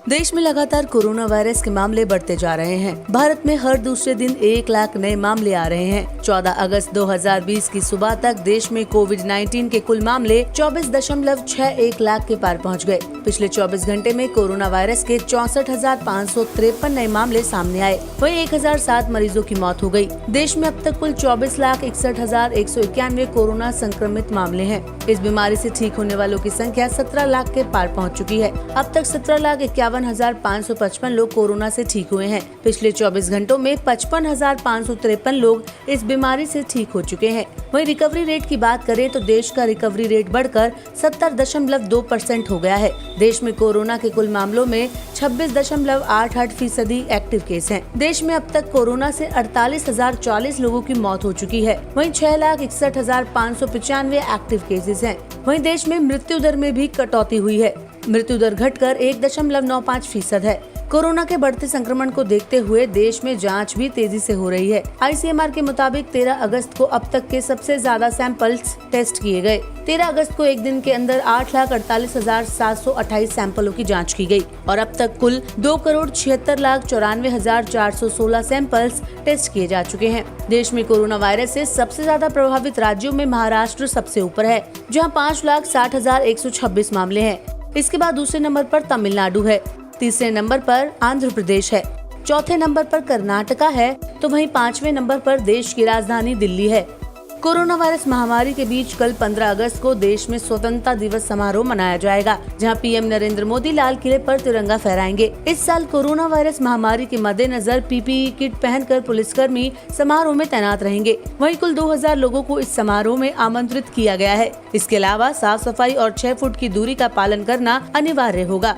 देश में लगातार कोरोना वायरस के मामले बढ़ते जा रहे हैं। भारत में हर दूसरे दिन 1 लाख नए मामले आ रहे हैं। 14 अगस्त 2020 की सुबह तक देश में कोविड-19 के कुल मामले 24.61 लाख के पार पहुंच गए। पिछले 24 घंटे में कोरोना वायरस के 64,553 नए मामले सामने आए। वहीं 1007 मरीजों की मौत हो गई। देश में अब तक कुल 24,61,191 कोरोना संक्रमित मामले हैं। इस बीमारी से ठीक होने वालों की संख्या 17 लाख के पार पहुँच चुकी है। अब तक 17,51,555 लोग कोरोना से ठीक हुए हैं। पिछले 24 घंटों में 55,553 लोग इस बीमारी से ठीक हो चुके हैं। वहीं रिकवरी रेट की बात करें तो देश का रिकवरी रेट बढ़कर 70.2% हो गया है। देश में कोरोना के कुल मामलों में 26.88% एक्टिव केस हैं। देश में अब तक कोरोना से 48,040 लोगों की मौत हो चुकी है। वहीं 6,61,595 एक्टिव केसेस हैं। वहीं देश में मृत्यु दर में भी कटौती हुई है। मृत्यु दर घटकर 1.95% है। कोरोना के बढ़ते संक्रमण को देखते हुए देश में जांच भी तेजी से हो रही है। ICMR के मुताबिक 13 अगस्त को अब तक के सबसे ज्यादा सैंपल्स टेस्ट किए गए। 13 अगस्त को एक दिन के अंदर 8,48,728 सैंपलों की जांच की गई और अब तक कुल 2,76,94,416 सैंपल्स टेस्ट किए जा चुके हैं। देश में कोरोना वायरस से सबसे ज्यादा प्रभावित राज्यों में महाराष्ट्र सबसे ऊपर है, जहाँ 5,60,126 मामले हैं। इसके बाद दूसरे नंबर पर तमिलनाडु है, तीसरे नंबर पर आंध्र प्रदेश है, चौथे नंबर पर कर्नाटका है, तो वहीं 5वें नंबर पर देश की राजधानी दिल्ली है। कोरोना वायरस महामारी के बीच कल 15 अगस्त को देश में स्वतंत्रता दिवस समारोह मनाया जाएगा, जहां पीएम नरेंद्र मोदी लाल किले पर तिरंगा फहराएंगे। इस साल कोरोना वायरस महामारी के मद्देनजर PPE किट पहनकर पुलिसकर्मी समारोह में तैनात रहेंगे। वहीं कुल 2000 लोगों को इस समारोह में आमंत्रित किया गया है। इसके अलावा साफ सफाई और 6 फुट की दूरी का पालन करना अनिवार्य होगा।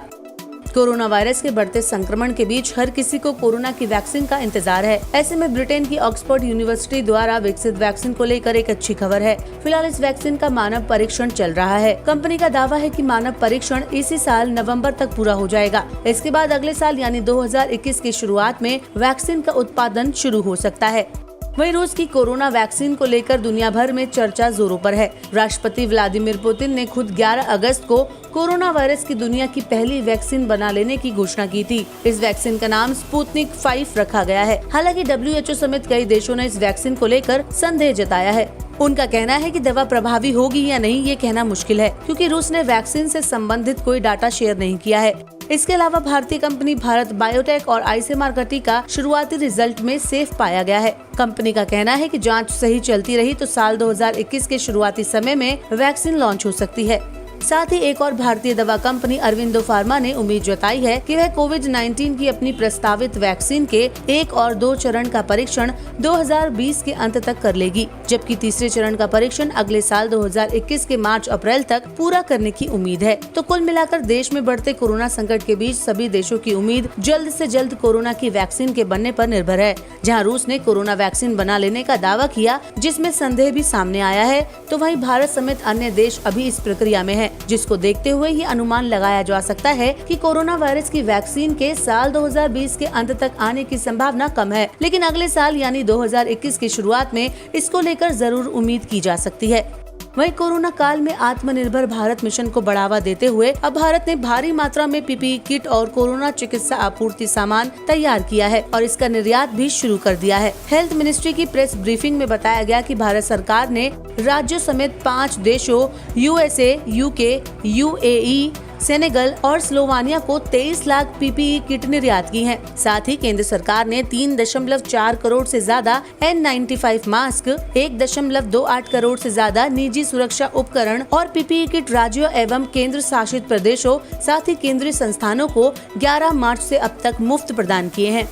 कोरोना वायरस के बढ़ते संक्रमण के बीच हर किसी को कोरोना की वैक्सीन का इंतजार है। ऐसे में ब्रिटेन की ऑक्सफोर्ड यूनिवर्सिटी द्वारा विकसित वैक्सीन को लेकर एक अच्छी खबर है। फिलहाल इस वैक्सीन का मानव परीक्षण चल रहा है। कंपनी का दावा है कि मानव परीक्षण इसी साल नवंबर तक पूरा हो जाएगा। इसके बाद अगले साल यानी 2021 की शुरुआत में वैक्सीन का उत्पादन शुरू हो सकता है। वहीं रूस की कोरोना वैक्सीन को लेकर दुनिया भर में चर्चा जोरों पर है। राष्ट्रपति व्लादिमीर पुतिन ने खुद 11 अगस्त को कोरोना वायरस की दुनिया की पहली वैक्सीन बना लेने की घोषणा की थी। इस वैक्सीन का नाम स्पुतनिक 5 रखा गया है। हालांकि WHO समेत कई देशों ने इस वैक्सीन को लेकर संदेह जताया है। उनका कहना है कि दवा प्रभावी होगी या नहीं ये कहना मुश्किल है, क्योंकि रूस ने वैक्सीन से संबंधित कोई डाटा शेयर नहीं किया है। इसके अलावा भारतीय कंपनी भारत बायोटेक और ICMR का टीका शुरुआती रिजल्ट में सेफ पाया गया है। कंपनी का कहना है कि जांच सही चलती रही तो साल 2021 के शुरुआती समय में वैक्सीन लॉन्च हो सकती है। साथ ही एक और भारतीय दवा कंपनी अरविंदो फार्मा ने उम्मीद जताई है कि वह कोविड-19 की अपनी प्रस्तावित वैक्सीन के 1 और 2 चरण का परीक्षण 2020 के अंत तक कर लेगी, जबकि तीसरे चरण का परीक्षण अगले साल 2021 के मार्च-अप्रैल तक पूरा करने की उम्मीद है। तो कुल मिलाकर देश में बढ़ते कोरोना संकट के बीच सभी देशों की उम्मीद जल्द से जल्द कोरोना की वैक्सीन के बनने पर निर्भर है। जहाँ रूस ने कोरोना वैक्सीन बना लेने का दावा किया, जिसमें संदेह भी सामने आया है, तो वहीं भारत समेत अन्य देश अभी इस प्रक्रिया में है, जिसको देखते हुए ये अनुमान लगाया जा सकता है कि कोरोना वायरस की वैक्सीन के साल 2020 के अंत तक आने की संभावना कम है, लेकिन अगले साल यानी 2021 की शुरुआत में इसको लेकर जरूर उम्मीद की जा सकती है। वहीं कोरोना काल में आत्मनिर्भर भारत मिशन को बढ़ावा देते हुए अब भारत ने भारी मात्रा में PPE किट और कोरोना चिकित्सा आपूर्ति सामान तैयार किया है और इसका निर्यात भी शुरू कर दिया है। हेल्थ मिनिस्ट्री की प्रेस ब्रीफिंग में बताया गया कि भारत सरकार ने राज्यों समेत 5 देशों USA, UK, UAE, सेनेगल और स्लोवानिया को 23 लाख PPE किट निर्यात की हैं। साथ ही केंद्र सरकार ने 3.4 करोड़ से ज्यादा N95 मास्क, 1.28 करोड़ से ज्यादा निजी सुरक्षा उपकरण और PPE किट राज्यों एवं केंद्र शासित प्रदेशों साथ ही केंद्रीय संस्थानों को 11 मार्च से अब तक मुफ्त प्रदान किए हैं।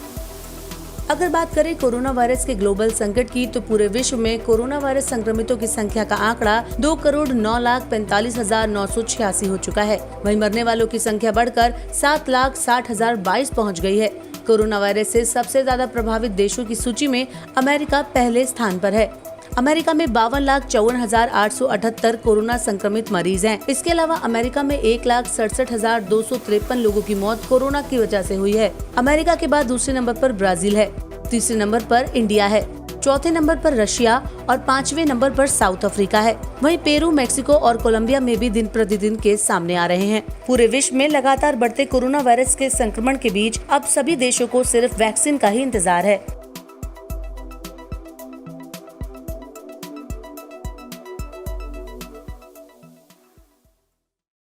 अगर बात करें कोरोना वायरस के ग्लोबल संकट की, तो पूरे विश्व में कोरोना वायरस संक्रमितों की संख्या का आंकड़ा 2,09,45,986 हो चुका है। वहीं मरने वालों की संख्या बढ़कर 7,60,022 पहुंच गई है। कोरोना वायरस से सबसे ज्यादा प्रभावित देशों की सूची में अमेरिका पहले स्थान पर है। अमेरिका में 52,54,878 कोरोना संक्रमित मरीज हैं। इसके अलावा अमेरिका में 1,67,253 लोगों की मौत कोरोना की वजह से हुई है। अमेरिका के बाद दूसरे नंबर पर ब्राजील है, तीसरे नंबर पर इंडिया है, चौथे नंबर पर रशिया और 5वें नंबर पर साउथ अफ्रीका है। वहीं पेरू, मेक्सिको और कोलंबिया में भी दिन प्रतिदिन केस सामने आ रहे हैं। पूरे विश्व में लगातार बढ़ते कोरोना वायरस के संक्रमण के बीच अब सभी देशों को सिर्फ वैक्सीन का ही इंतजार है।